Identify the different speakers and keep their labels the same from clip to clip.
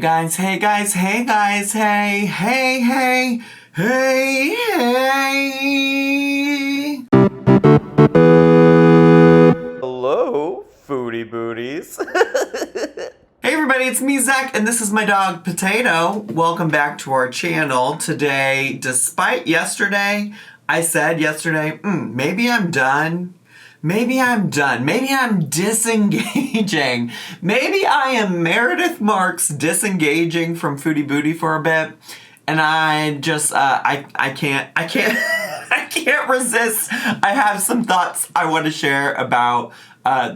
Speaker 1: guys, hey guys, hey guys, hey, hey, hey, hey, hey. Hello, Foodie Booties. Hey everybody, it's me, Zach, and this is my dog, Potato. Welcome back to our channel. Today, despite yesterday, I said yesterday, maybe I'm done. Maybe I'm done. Maybe I'm disengaging. Maybe I am Meredith Marks disengaging from Foodie Booty for a bit. And I just, I can't I can't resist. I have some thoughts I want to share about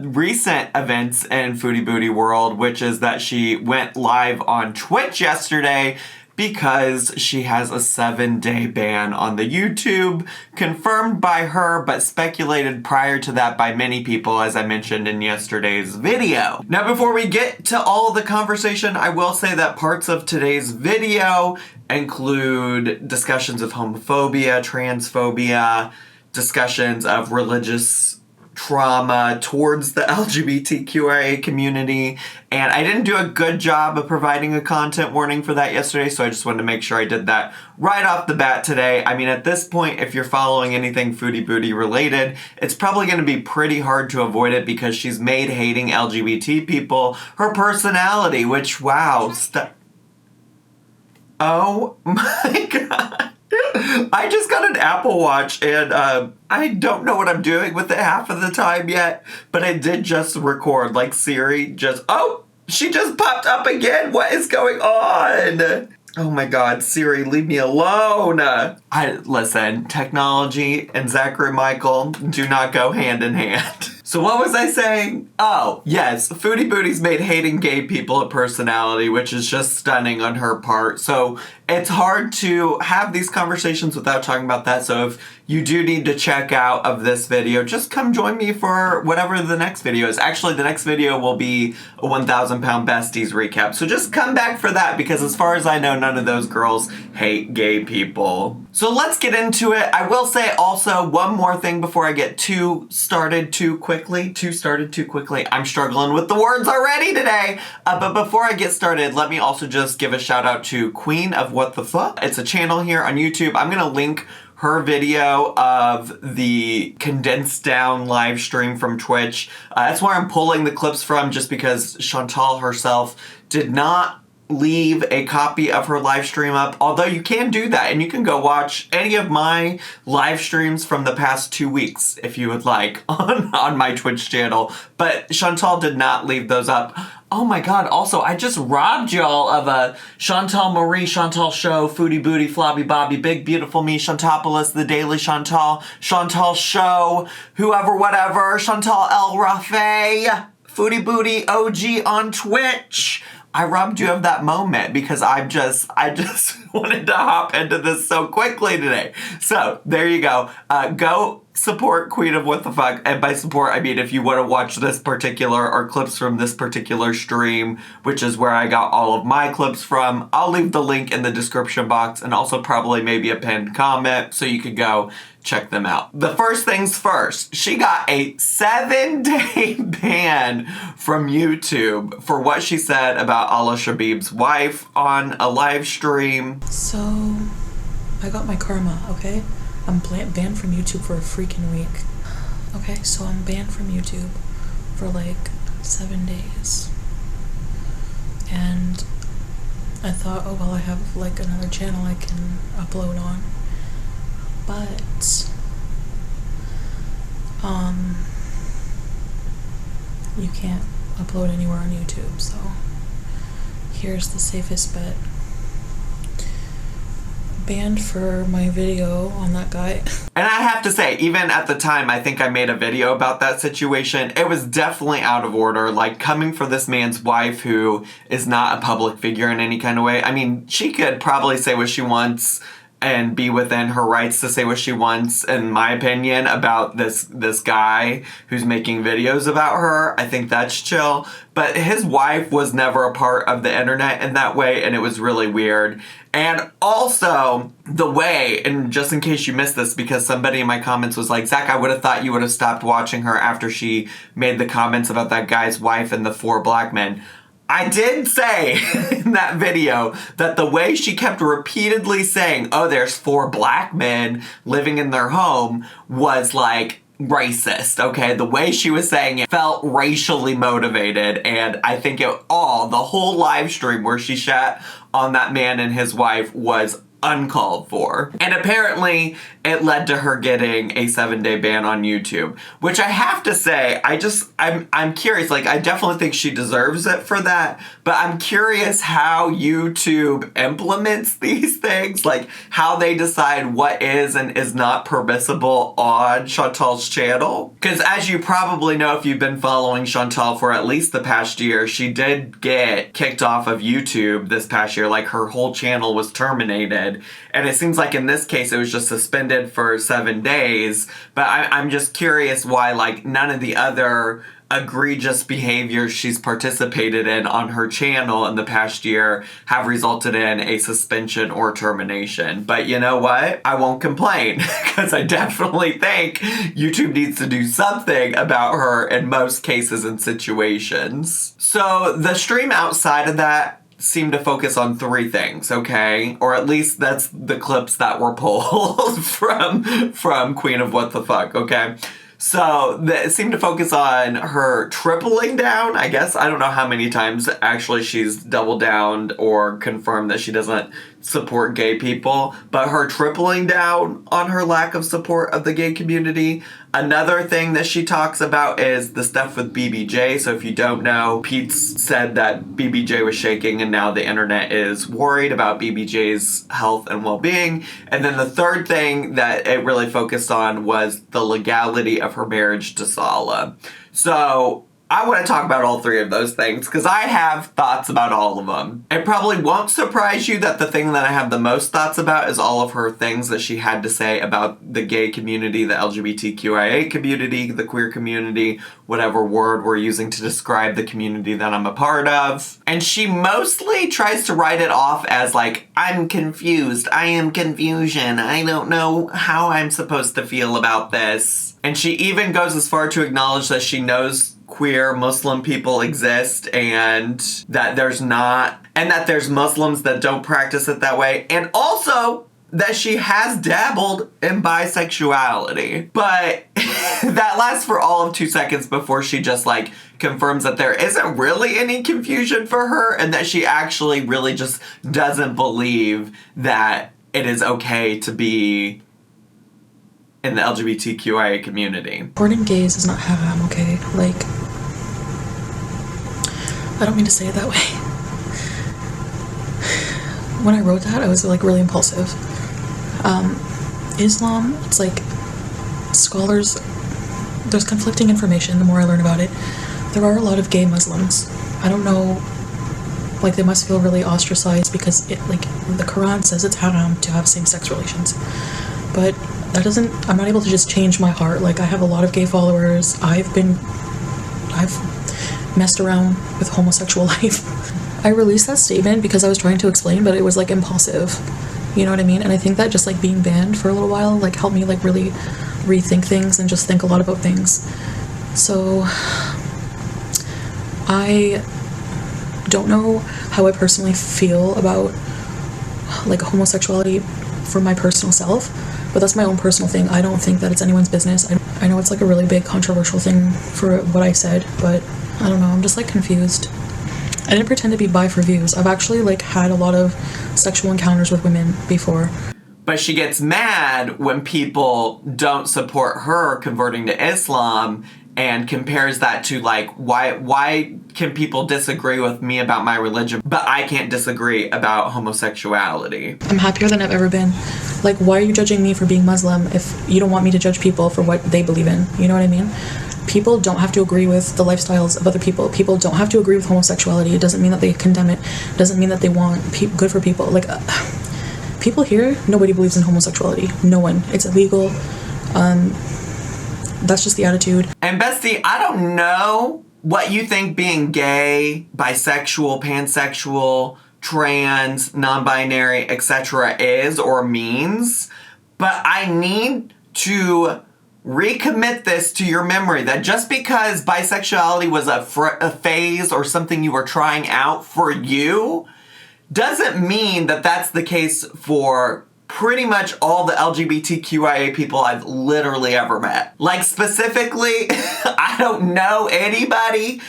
Speaker 1: recent events in Foodie Booty world, which is that she went live on Twitch yesterday because she has a 7-day ban on the YouTube, confirmed by her, but speculated prior to that by many people, as I mentioned in yesterday's video. Now, before we get to all the conversation, I will say that parts of today's video include discussions of homophobia, transphobia, discussions of religious trauma towards the LGBTQIA community, and I didn't do a good job of providing a content warning for that yesterday, so I just wanted to make sure I did that right off the bat today. I mean, at this point, if you're following anything Foodie Booty related, it's probably going to be pretty hard to avoid it because she's made hating LGBT people her personality, which, wow, oh my god. I just got an Apple Watch and I don't know what I'm doing with it half of the time yet, but I did just record, like Siri just, oh, she just popped up again. What is going on? Oh my god, Siri, leave me alone. Listen, technology and Zachary Michael do not go hand in hand. So what was I saying? Oh, yes, Foodie Booty's made hating gay people a personality, which is just stunning on her part. So it's hard to have these conversations without talking about that. So if you do need to check out of this video, just come join me for whatever the next video is. Actually, the next video will be a 1,000 Pound Besties recap. So just come back for that because as far as I know, none of those girls hate gay people. So let's get into it. I will say also one more thing before I get too started too quickly. I'm struggling with the words already today. But before I get started, let me also just give a shout out to Queen of WTF. It's a channel here on YouTube. I'm gonna link her video of the condensed down live stream from Twitch. That's where I'm pulling the clips from just because Chantal herself did not leave a copy of her live stream up, although you can do that and you can go watch any of my live streams from the past 2 weeks if you would like on my Twitch channel, but Chantal did not leave those up. Oh my god, also, I just robbed y'all of a Chantal Marie, Chantal Show, Foodie Booty, Flobby Bobby, Big Beautiful Me, Chantopolis, The Daily Chantal, Chantal Show, whoever, whatever, Chantal El Rafe, Foodie Booty OG on Twitch. I robbed you of that moment because I just wanted to hop into this so quickly today. So there you go. Go support Queen of WTF, and by support I mean if you want to watch this particular or clips from this particular stream, which is where I got all of my clips from. I'll leave the link in the description box and also probably maybe a pinned comment so you could go check them out. The first things first, she got a 7-day ban from YouTube for what she said about Allah Shabib's wife on a live stream.
Speaker 2: So, I got my karma, okay? I'm banned from YouTube for a freaking week. Okay, so I'm banned from YouTube for like 7 days. And I thought, oh well, I have like another channel I can upload on. But, you can't upload anywhere on YouTube, so here's the safest bet. Banned for my video on that guy.
Speaker 1: And I have to say, even at the time, I think I made a video about that situation. It was definitely out of order, like coming for this man's wife who is not a public figure in any kind of way. I mean, she could probably say what she wants and be within her rights to say what she wants, in my opinion, about this guy who's making videos about her. I think that's chill. But his wife was never a part of the internet in that way, and it was really weird. And also, the way, and just in case you missed this, because somebody in my comments was like, Zach, I would have thought you would have stopped watching her after she made the comments about that guy's wife and the 4 black men. I did say in that video that the way she kept repeatedly saying, oh, there's 4 black men living in their home was like racist, okay? The way she was saying it felt racially motivated, and I think the whole live stream where she shat on that man and his wife was uncalled for. And apparently it led to her getting a 7-day ban on YouTube, which I have to say, I'm curious. Like, I definitely think she deserves it for that, but I'm curious how YouTube implements these things, like how they decide what is and is not permissible on Chantal's channel. Because as you probably know, if you've been following Chantal for at least the past year, she did get kicked off of YouTube this past year. Like, her whole channel was terminated. And it seems like in this case, it was just suspended for 7 days. But I'm just curious why, like, none of the other egregious behaviors she's participated in on her channel in the past year have resulted in a suspension or termination. But you know what? I won't complain, because I definitely think YouTube needs to do something about her in most cases and situations. So the stream outside of that seem to focus on 3 things, okay? Or at least that's the clips that were pulled from Queen of WTF, okay? So it seemed to focus on her tripling down, I guess. I don't know how many times actually she's doubled down or confirmed that she doesn't support gay people, but her tripling down on her lack of support of the gay community. Another thing that she talks about is the stuff with BBJ. So if you don't know, Pete said that BBJ was shaking and now the internet is worried about BBJ's health and well-being. And then the third thing that it really focused on was the legality of her marriage to Salah. So I want to talk about all 3 of those things because I have thoughts about all of them. It probably won't surprise you that the thing that I have the most thoughts about is all of her things that she had to say about the gay community, the LGBTQIA community, the queer community, whatever word we're using to describe the community that I'm a part of. And she mostly tries to write it off as like, I'm confused, I am confusion, I don't know how I'm supposed to feel about this. And she even goes as far to acknowledge that she knows queer Muslim people exist and that there's Muslims that don't practice it that way, and also that she has dabbled in bisexuality. But that lasts for all of 2 seconds before she just like confirms that there isn't really any confusion for her and that she actually really just doesn't believe that it is okay to be in the LGBTQIA community.
Speaker 2: Supporting gays is not haram, okay? Like, I don't mean to say it that way. When I wrote that, I was like really impulsive. Islam, it's like scholars, there's conflicting information the more I learn about it. There are a lot of gay Muslims. I don't know, like they must feel really ostracized because it, like, the Quran says it's haram to have same-sex relations. But that doesn't, I'm not able to just change my heart. Like, I have a lot of gay followers. I've messed around with homosexual life. I released that statement because I was trying to explain, but it was like impulsive. You know what I mean? And I think that just like being banned for a little while like helped me like really rethink things and just think a lot about things. So I don't know how I personally feel about like homosexuality for my personal self, but that's my own personal thing. I don't think that it's anyone's business. I know it's like a really big controversial thing for what I said, but I don't know, I'm just like confused. I didn't pretend to be bi for views. I've actually like had a lot of sexual encounters with women before.
Speaker 1: But she gets mad when people don't support her converting to Islam and compares that to like, why can people disagree with me about my religion, but I can't disagree about homosexuality?
Speaker 2: I'm happier than I've ever been. Like, why are you judging me for being Muslim if you don't want me to judge people for what they believe in? You know what I mean? People don't have to agree with the lifestyles of other people. People don't have to agree with homosexuality. It doesn't mean that they condemn it. It doesn't mean that they want good for people. Like, people here, nobody believes in homosexuality. No one. It's illegal. That's just the attitude.
Speaker 1: And Bestie, I don't know what you think being gay, bisexual, pansexual, trans, non-binary, etc. is or means, but I need to recommit this to your memory, that just because bisexuality was a phase or something you were trying out for you, doesn't mean that that's the case for pretty much all the LGBTQIA people I've literally ever met. Like, specifically, I don't know anybody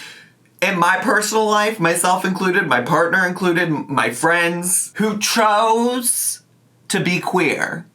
Speaker 1: in my personal life, myself included, my partner included, my friends, who chose to be queer.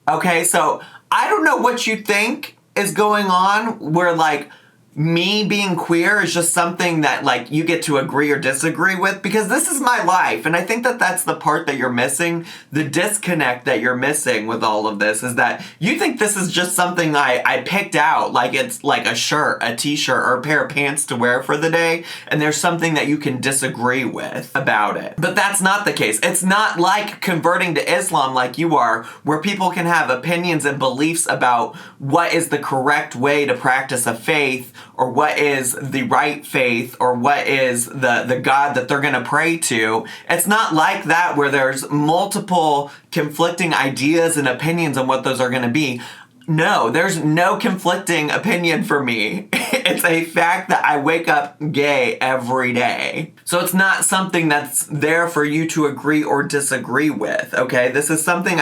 Speaker 1: Okay, so I don't know what you think is going on where, like, me being queer is just something that, like, you get to agree or disagree with, because this is my life. And I think that that's the part that you're missing, the disconnect that you're missing with all of this, is that you think this is just something I picked out, like it's like a shirt, a t-shirt, or a pair of pants to wear for the day, and there's something that you can disagree with about it. But that's not the case. It's not like converting to Islam like you are, where people can have opinions and beliefs about what is the correct way to practice a faith, or what is the right faith, or what is the God that they're going to pray to. It's not like that, where there's multiple conflicting ideas and opinions on what those are going to be. No, there's no conflicting opinion for me. It's a fact that I wake up gay every day. So it's not something that's there for you to agree or disagree with, okay? This is something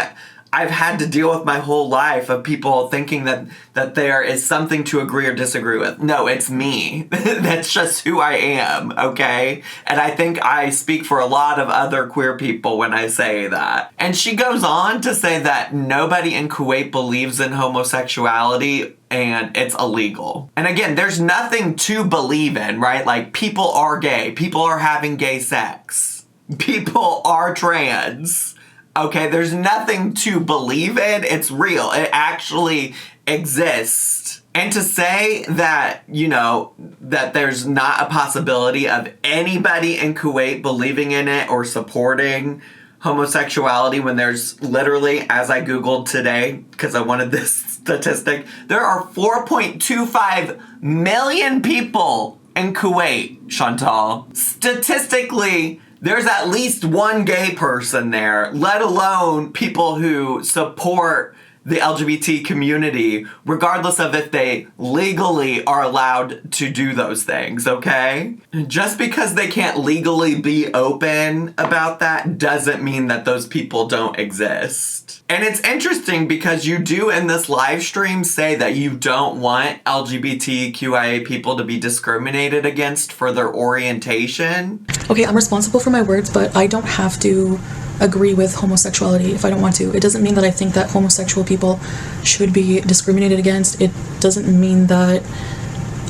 Speaker 1: I've had to deal with my whole life, of people thinking that there is something to agree or disagree with. No, it's me. That's just who I am, okay? And I think I speak for a lot of other queer people when I say that. And she goes on to say that nobody in Kuwait believes in homosexuality and it's illegal. And again, there's nothing to believe in, right? Like, people are gay. People are having gay sex. People are trans. Okay, there's nothing to believe in. It's real. It actually exists. And to say that, you know, that there's not a possibility of anybody in Kuwait believing in it or supporting homosexuality, when there's literally, as I Googled today, because I wanted this statistic, there are 4.25 million people in Kuwait, Chantal. Statistically, there's at least one gay person there, let alone people who support the LGBT community, regardless of if they legally are allowed to do those things, okay? Just because they can't legally be open about that doesn't mean that those people don't exist. And it's interesting because you do in this live stream say that you don't want LGBTQIA people to be discriminated against for their orientation.
Speaker 2: Okay, I'm responsible for my words, but I don't have to agree with homosexuality if I don't want to. It doesn't mean that I think that homosexual people should be discriminated against. It doesn't mean that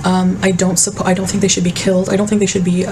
Speaker 2: I don't think they should be killed. I don't think they should be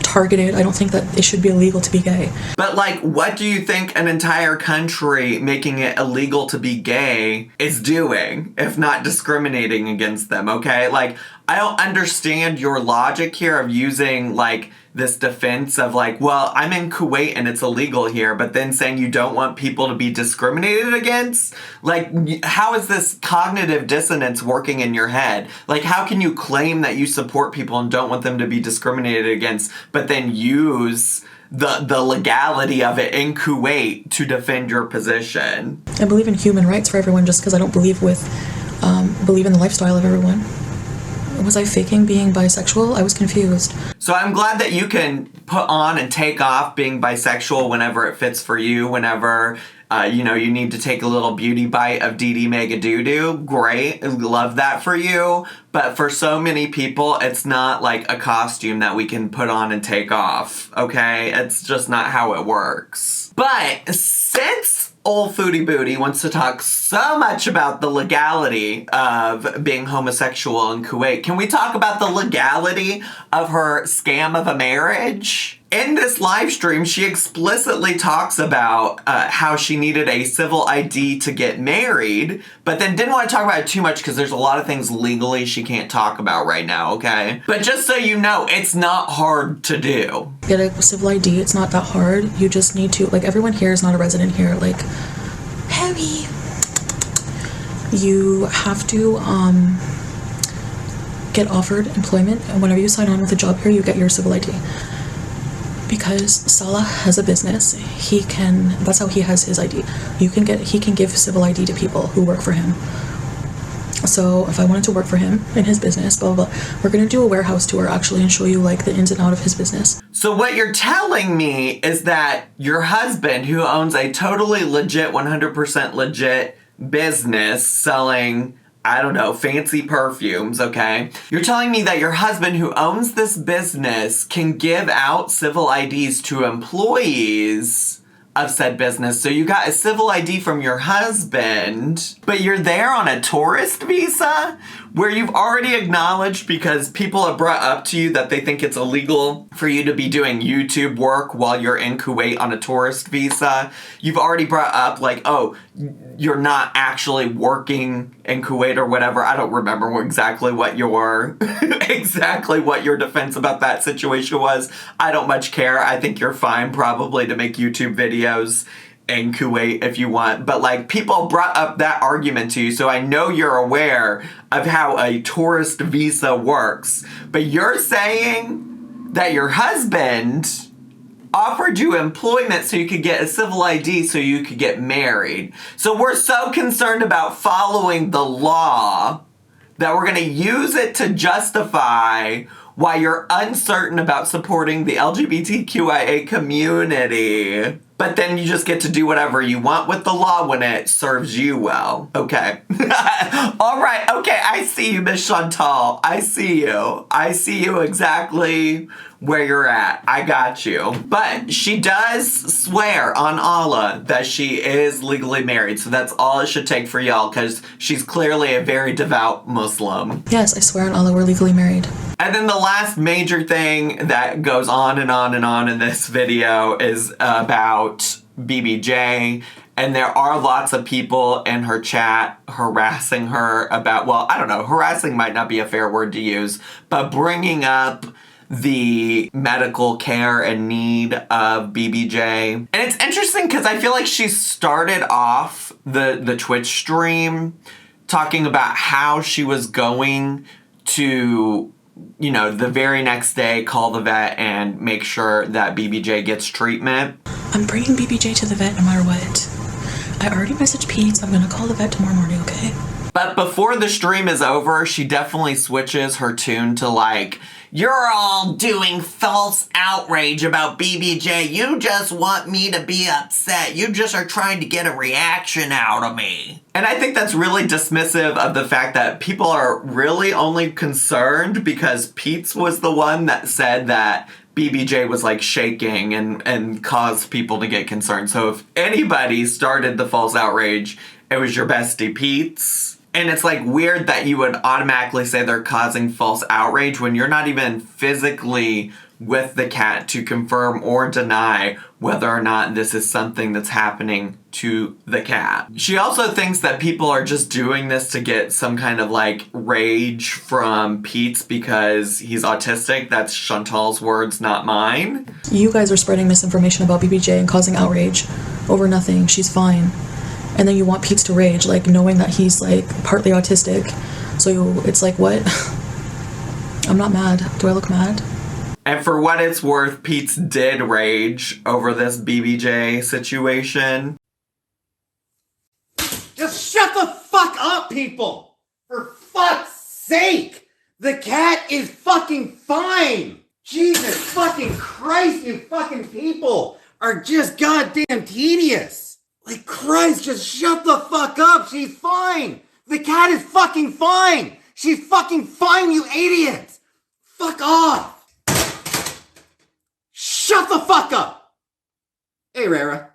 Speaker 2: targeted. I don't think that it should be illegal to be gay.
Speaker 1: But, like, what do you think an entire country making it illegal to be gay is doing, if not discriminating against them, okay? Like, I don't understand your logic here of using, like, this defense of, like, well, I'm in Kuwait and it's illegal here, but then saying you don't want people to be discriminated against? Like, how is this cognitive dissonance working in your head? Like, how can you claim that you support people and don't want them to be discriminated against, but then use the legality of it in Kuwait to defend your position?
Speaker 2: I believe in human rights for everyone just because I don't believe in the lifestyle of everyone. Was I faking being bisexual? I was confused.
Speaker 1: So I'm glad that you can put on and take off being bisexual whenever it fits for you, whenever, you need to take a little beauty bite of DD Mega Doo-Doo. Great. Love that for you. But for so many people, it's not like a costume that we can put on and take off, okay? It's just not how it works. But since old Foodie Booty wants to talk so much about the legality of being homosexual in Kuwait, can we talk about the legality of her scam of a marriage? In this live stream, she explicitly talks about how she needed a civil ID to get married, but then didn't want to talk about it too much because there's a lot of things legally she can't talk about right now, okay? But just so you know, it's not hard to do.
Speaker 2: Get a civil ID, it's not that hard. You just need to, like, everyone here is not a resident here, like, Harry. You have to get offered employment, and whenever you sign on with a job here, you get your civil ID. Because Salah has a business, that's how he has his ID. He can give civil ID to people who work for him. So if I wanted to work for him in his business, blah, blah, blah, we're going to do a warehouse tour actually and show you like the ins and out of his business.
Speaker 1: So what you're telling me is that your husband, who owns a totally legit, 100% legit business selling, I don't know, fancy perfumes, okay? You're telling me that your husband, who owns this business, can give out civil IDs to employees of said business. So you got a civil ID from your husband, but you're there on a tourist visa where you've already acknowledged, because people have brought up to you that they think it's illegal for you to be doing YouTube work while you're in Kuwait on a tourist visa. You've already brought up like, oh, you're not actually working in Kuwait or whatever. I don't remember exactly what your defense about that situation was. I don't much care. I think you're fine probably to make YouTube videos in Kuwait if you want. But like, people brought up that argument to you, so I know you're aware of how a tourist visa works. But you're saying that your husband offered you employment so you could get a civil ID so you could get married. So we're so concerned about following the law that we're going to use it to justify why you're uncertain about supporting the LGBTQIA community. But then you just get to do whatever you want with the law when it serves you well. Okay. All right. Okay. I see you, Miss Chantal. I see you. I see you exactly where you're at. I got you. But she does swear on Allah that she is legally married. So that's all it should take for y'all, because she's clearly a very devout Muslim.
Speaker 2: Yes, I swear on Allah, we're legally married.
Speaker 1: And then the last major thing that goes on and on and on in this video is about BBJ. And there are lots of people in her chat harassing her about, well, I don't know, harassing might not be a fair word to use, but bringing up the medical care and need of BBJ. And it's interesting because I feel like she started off the Twitch stream talking about how she was going to, you know, the very next day call the vet and make sure that BBJ gets treatment.
Speaker 2: I'm bringing BBJ to the vet no matter what. I already messaged Pete, so I'm gonna call the vet tomorrow morning, okay?
Speaker 1: But before the stream is over, she definitely switches her tune to like, you're all doing false outrage about BBJ. You just want me to be upset. You just are trying to get a reaction out of me. And I think that's really dismissive of the fact that people are really only concerned because Pete's was the one that said that BBJ was like shaking and caused people to get concerned. So if anybody started the false outrage, it was your bestie Pete's. And it's like weird that you would automatically say they're causing false outrage when you're not even physically with the cat to confirm or deny whether or not this is something that's happening to the cat. She also thinks that people are just doing this to get some kind of like rage from Pete's because he's autistic. That's Chantal's words, not mine.
Speaker 2: You guys are spreading misinformation about BBJ and causing outrage over nothing. She's fine. And then you want Pete's to rage, like knowing that he's like partly autistic. So it's like, what? I'm not mad. Do I look mad?
Speaker 1: And for what it's worth, Pete's did rage over this BBJ situation.
Speaker 3: Just shut the fuck up, people! For fuck's sake! The cat is fucking fine! Jesus fucking Christ, you fucking people are just goddamn tedious! Like, Christ, just shut the fuck up! She's fine! The cat is fucking fine! She's fucking fine, you idiots! Fuck off! Shut the fuck up! Hey, Rara.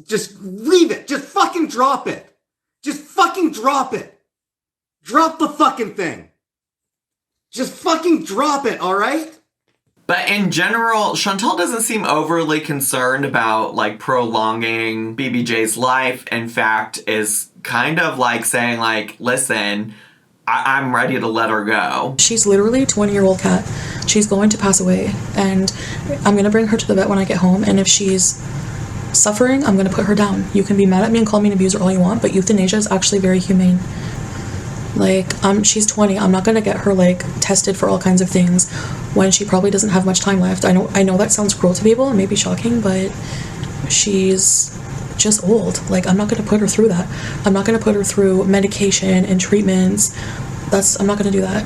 Speaker 3: Just leave it. Just fucking drop it. Just fucking drop it. Drop the fucking thing. Just fucking drop it, alright?
Speaker 1: But in general, Chantal doesn't seem overly concerned about like prolonging BBJ's life. In fact, is kind of like saying like, listen, I'm ready to let her go.
Speaker 2: She's literally a 20-year-old cat. She's going to pass away, and I'm going to bring her to the vet when I get home, and if she's suffering, I'm going to put her down. You can be mad at me and call me an abuser all you want, but euthanasia is actually very humane. Like, she's 20. I'm not going to get her, like, tested for all kinds of things when she probably doesn't have much time left. I know that sounds cruel to people and maybe shocking, but she's just old. Like, I'm not going to put her through that. I'm not going to put her through medication and treatments. I'm not going to do that.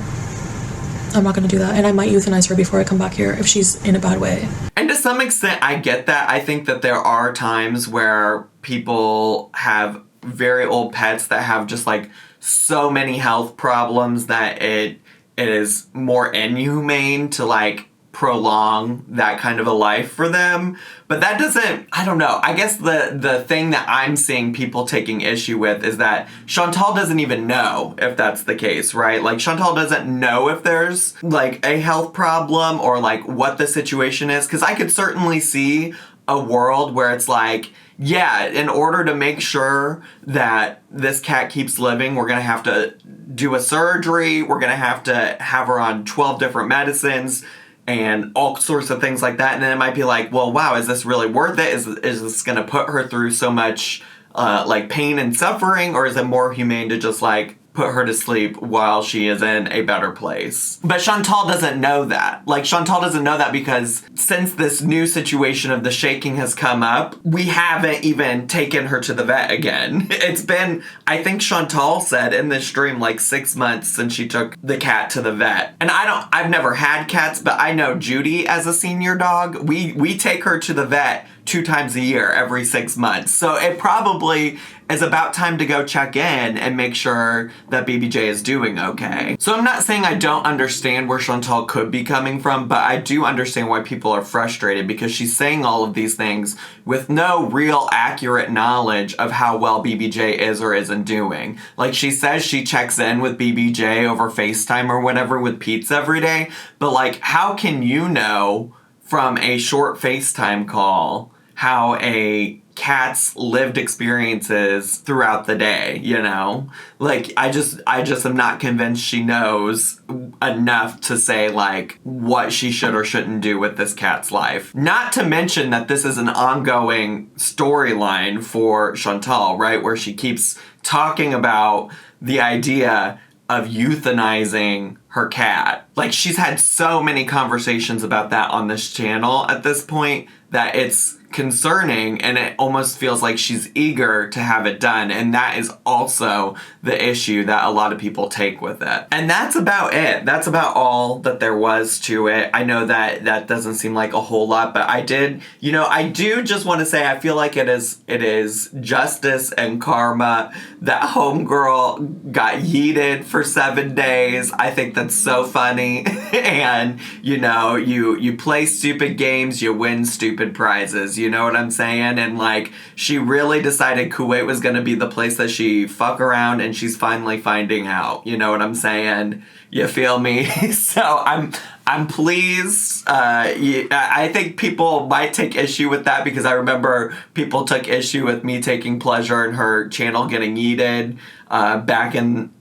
Speaker 2: I'm not going to do that. And I might euthanize her before I come back here if she's in a bad way.
Speaker 1: And to some extent, I get that. I think that there are times where people have very old pets that have just like so many health problems that it is more inhumane to like prolong that kind of a life for them. But that doesn't, I don't know. I guess the thing that I'm seeing people taking issue with is that Chantal doesn't even know if that's the case, right? Like, Chantal doesn't know if there's like a health problem or like what the situation is. Because I could certainly see a world where it's like, yeah, in order to make sure that this cat keeps living, we're going to have to do a surgery. We're going to have her on 12 different medicines and all sorts of things like that. And then it might be like, well, wow, is this really worth it? Is this going to put her through so much like pain and suffering? Or is it more humane to just like put her to sleep while she is in a better place? But Chantal doesn't know that. Like, Chantal doesn't know that because since this new situation of the shaking has come up, we haven't even taken her to the vet again. It's been, I think Chantal said in this stream, like 6 months since she took the cat to the vet. And I've never had cats, but I know Judy as a senior dog. We take her to the vet 2 times a year, every 6 months. So it probably is about time to go check in and make sure that BBJ is doing okay. So I'm not saying I don't understand where Chantal could be coming from, but I do understand why people are frustrated because she's saying all of these things with no real accurate knowledge of how well BBJ is or isn't doing. Like, she says she checks in with BBJ over FaceTime or whatever with Pete's every day, but like, how can you know from a short FaceTime call how a cat's lived experiences throughout the day, you know? Like, I just am not convinced she knows enough to say, like, what she should or shouldn't do with this cat's life. Not to mention that this is an ongoing storyline for Chantal, right? Where she keeps talking about the idea of euthanizing her cat. Like, she's had so many conversations about that on this channel at this point that it's concerning, and it almost feels like she's eager to have it done, and that is also the issue that a lot of people take with it. And that's about it. That's about all that there was to it. I know that doesn't seem like a whole lot, but I do just want to say I feel like it is justice and karma that homegirl got yeeted for 7 days. I think that's so funny. And you play stupid games, you win stupid prizes. You know what I'm saying? And like, she really decided Kuwait was going to be the place that she fuck around, and she's finally finding out. You know what I'm saying? You feel me? So I'm pleased. I think people might take issue with that because I remember people took issue with me taking pleasure in her channel getting yeeted back in,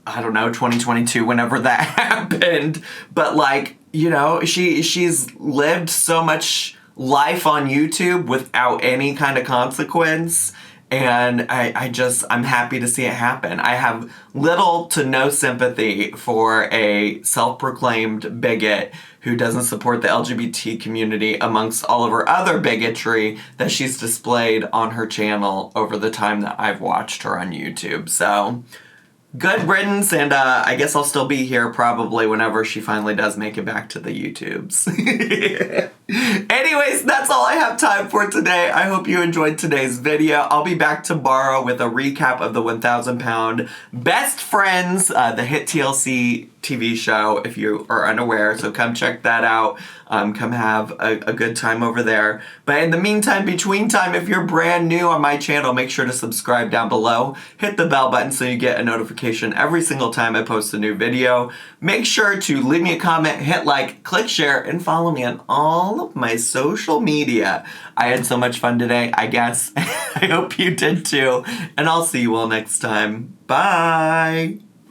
Speaker 1: I don't know, 2022, whenever that happened. But like, she's lived so much life on YouTube without any kind of consequence, and I'm happy to see it happen. I have little to no sympathy for a self-proclaimed bigot who doesn't support the LGBT community amongst all of her other bigotry that she's displayed on her channel over the time that I've watched her on YouTube. So, good riddance, and I guess I'll still be here probably whenever she finally does make it back to the YouTubes. Anyways, that's all I have time for today. I hope you enjoyed today's video. I'll be back tomorrow with a recap of the 1,000 Pound Best Friends, the hit TLC TV show, if you are unaware. So come check that out. Come have a good time over there. But in the meantime, between time, if you're brand new on my channel, make sure to subscribe down below. Hit the bell button so you get a notification every single time I post a new video. Make sure to leave me a comment, hit like, click share, and follow me on all of my social media. I had so much fun today, I guess. I hope you did too. And I'll see you all next time. Bye!